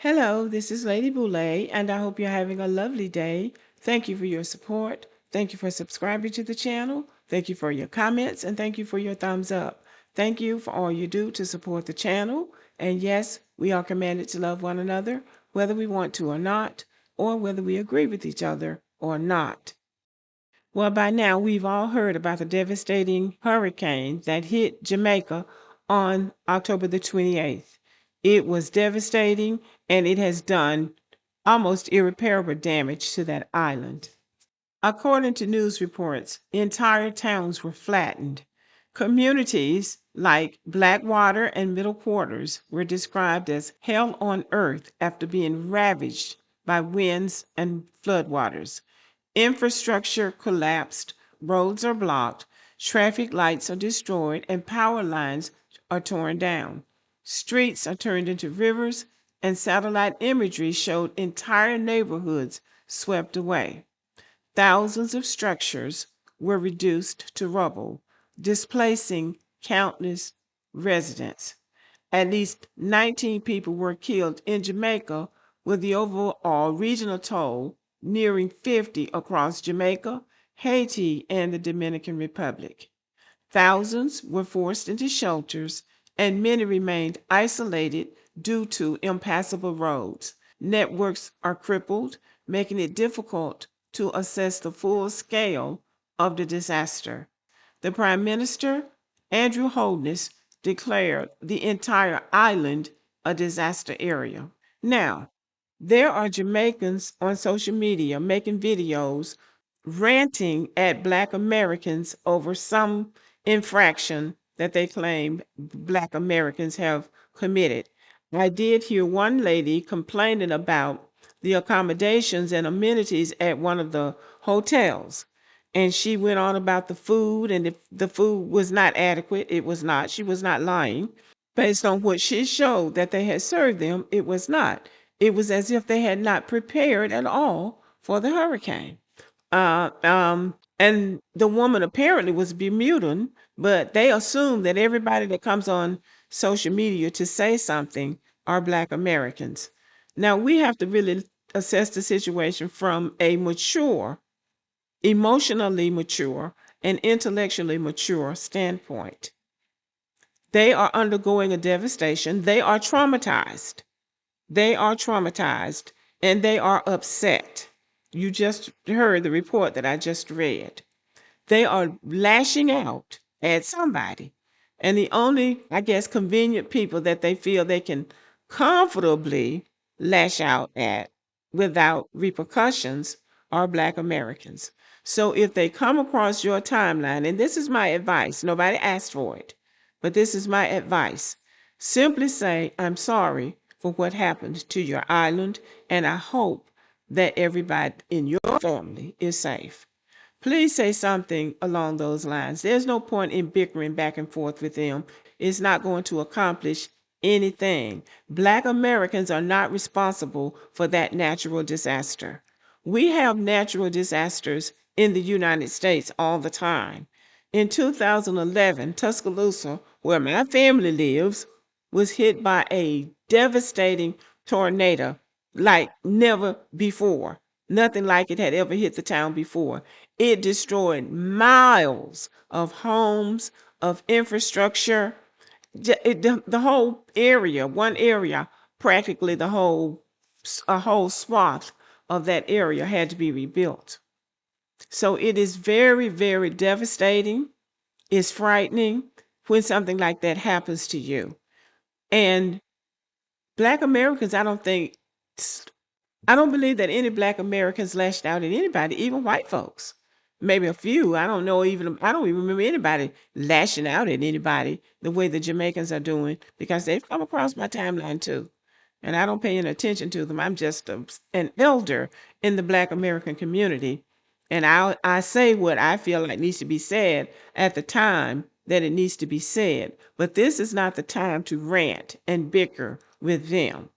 Hello, this is Lady Boulay, and I hope you're having a lovely day. Thank you for your support. Thank you for subscribing to the channel. Thank you for your comments, and thank you for your thumbs up. Thank you for all you do to support the channel. And yes, we are commanded to love one another, whether we want to or not, or whether we agree with each other or not. Well, by now, we've all heard about the devastating hurricane that hit Jamaica on October the 28th. It was devastating, and it has done almost irreparable damage to that island. According to news reports, entire towns were flattened. Communities like Blackwater and Middle Quarters were described as hell on earth after being ravaged by winds and floodwaters. Infrastructure collapsed, roads are blocked, traffic lights are destroyed, and power lines are torn down. Streets are turned into rivers, and satellite imagery showed entire neighborhoods swept away. Thousands of structures were reduced to rubble, displacing countless residents. At least 19 people were killed in Jamaica, with the overall regional toll nearing 50 across Jamaica, Haiti, and the Dominican Republic. Thousands were forced into shelters, and many remained isolated due to impassable roads. Networks are crippled, making it difficult to assess the full scale of the disaster. The Prime Minister, Andrew Holness, declared the entire island a disaster area. Now, there are Jamaicans on social media making videos ranting at Black Americans over some infraction that they claim Black Americans have committed. I did hear one lady complaining about the accommodations and amenities at one of the hotels. And she went on about the food, and if the food was not adequate, it was not. She was not lying. Based on what she showed that they had served them, it was not. It was as if they had not prepared at all for the hurricane. And the woman apparently was Bermudan, but they assume that everybody that comes on social media to say something are Black Americans. Now, we have to really assess the situation from a mature, emotionally mature, and intellectually mature standpoint. They are undergoing a devastation. They are traumatized. They are traumatized, and they are upset. You just heard the report that I just read. They are lashing out at somebody. And the only, I guess, convenient people that they feel they can comfortably lash out at without repercussions are Black Americans. So if they come across your timeline, and this is my advice, nobody asked for it, but this is my advice. Simply say, I'm sorry for what happened to your island, and I hope that everybody in your family is safe. Please say something along those lines. There's no point in bickering back and forth with them. It's not going to accomplish anything. Black Americans are not responsible for that natural disaster. We have natural disasters in the United States all the time. In 2011, Tuscaloosa, where my family lives, was hit by a devastating tornado like never before. Nothing like it had ever hit the town before. It destroyed miles of homes, of infrastructure, the whole area, one area, practically a whole swath of that area had to be rebuilt. So it is very, very devastating. It's frightening when something like that happens to you. And Black Americans, I don't believe that any Black Americans lashed out at anybody, even white folks. Maybe a few. I don't even remember anybody lashing out at anybody the way the Jamaicans are doing, because they've come across my timeline too. And I don't pay any attention to them. I'm just an elder in the Black American community. And I say what I feel like needs to be said at the time that it needs to be said. But this is not the time to rant and bicker with them.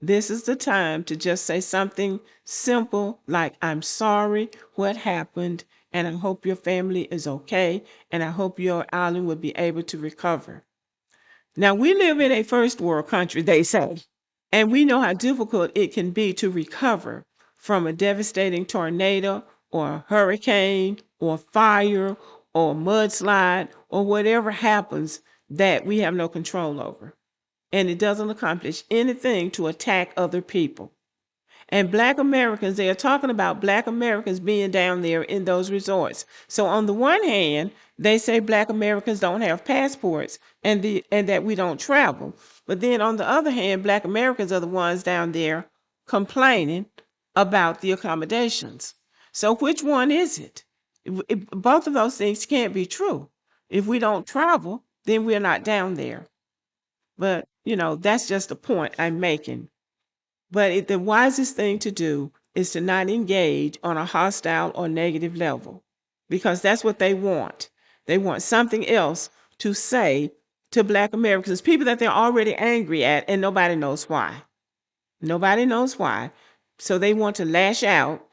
This is the time to just say something simple like, I'm sorry what happened, and I hope your family is okay, and I hope your island will be able to recover. Now, we live in a first world country, they say, and we know how difficult it can be to recover from a devastating tornado or hurricane or fire or mudslide or whatever happens that we have no control over. And it doesn't accomplish anything to attack other people. And Black Americans, they are talking about Black Americans being down there in those resorts. So on the one hand, they say Black Americans don't have passports and that we don't travel. But then on the other hand, Black Americans are the ones down there complaining about the accommodations. So which one is it? Both of those things can't be true. If we don't travel, then we're not down there. But, that's just a point I'm making. But the wisest thing to do is to not engage on a hostile or negative level, because that's what they want. They want something else to say to Black Americans, people that they're already angry at, and nobody knows why. Nobody knows why. So they want to lash out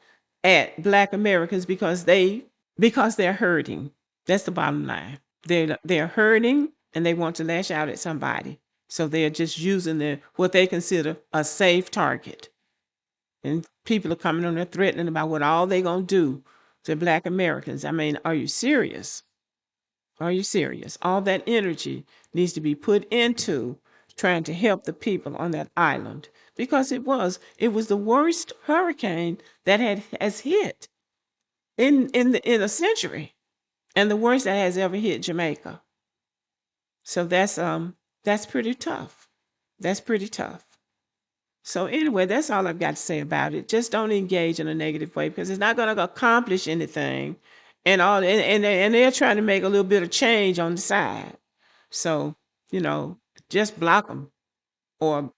at Black Americans because they're hurting. That's the bottom line. They're hurting and they want to lash out at somebody. So they're just using what they consider a safe target. And people are coming on there threatening about what all they gonna do to Black Americans. I mean, are you serious? Are you serious? All that energy needs to be put into trying to help the people on that island, because it was the worst hurricane that has hit in a century, and the worst that has ever hit Jamaica. So that's pretty tough. That's pretty tough. So anyway, that's all I've got to say about it. Just don't engage in a negative way, because it's not going to accomplish anything, and they're trying to make a little bit of change on the side. So just block them, or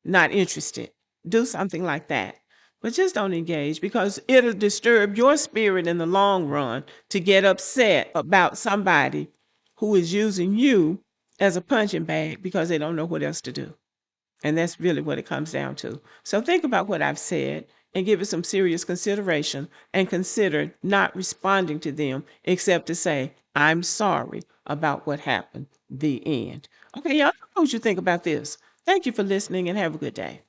not interested. Do something like that. But just don't engage, because it'll disturb your spirit in the long run to get upset about somebody who is using you as a punching bag because they don't know what else to do. And that's really what it comes down to. So think about what I've said and give it some serious consideration, and consider not responding to them except to say, I'm sorry about what happened. The end. Okay, y'all know what you think about this. Thank you for listening and have a good day.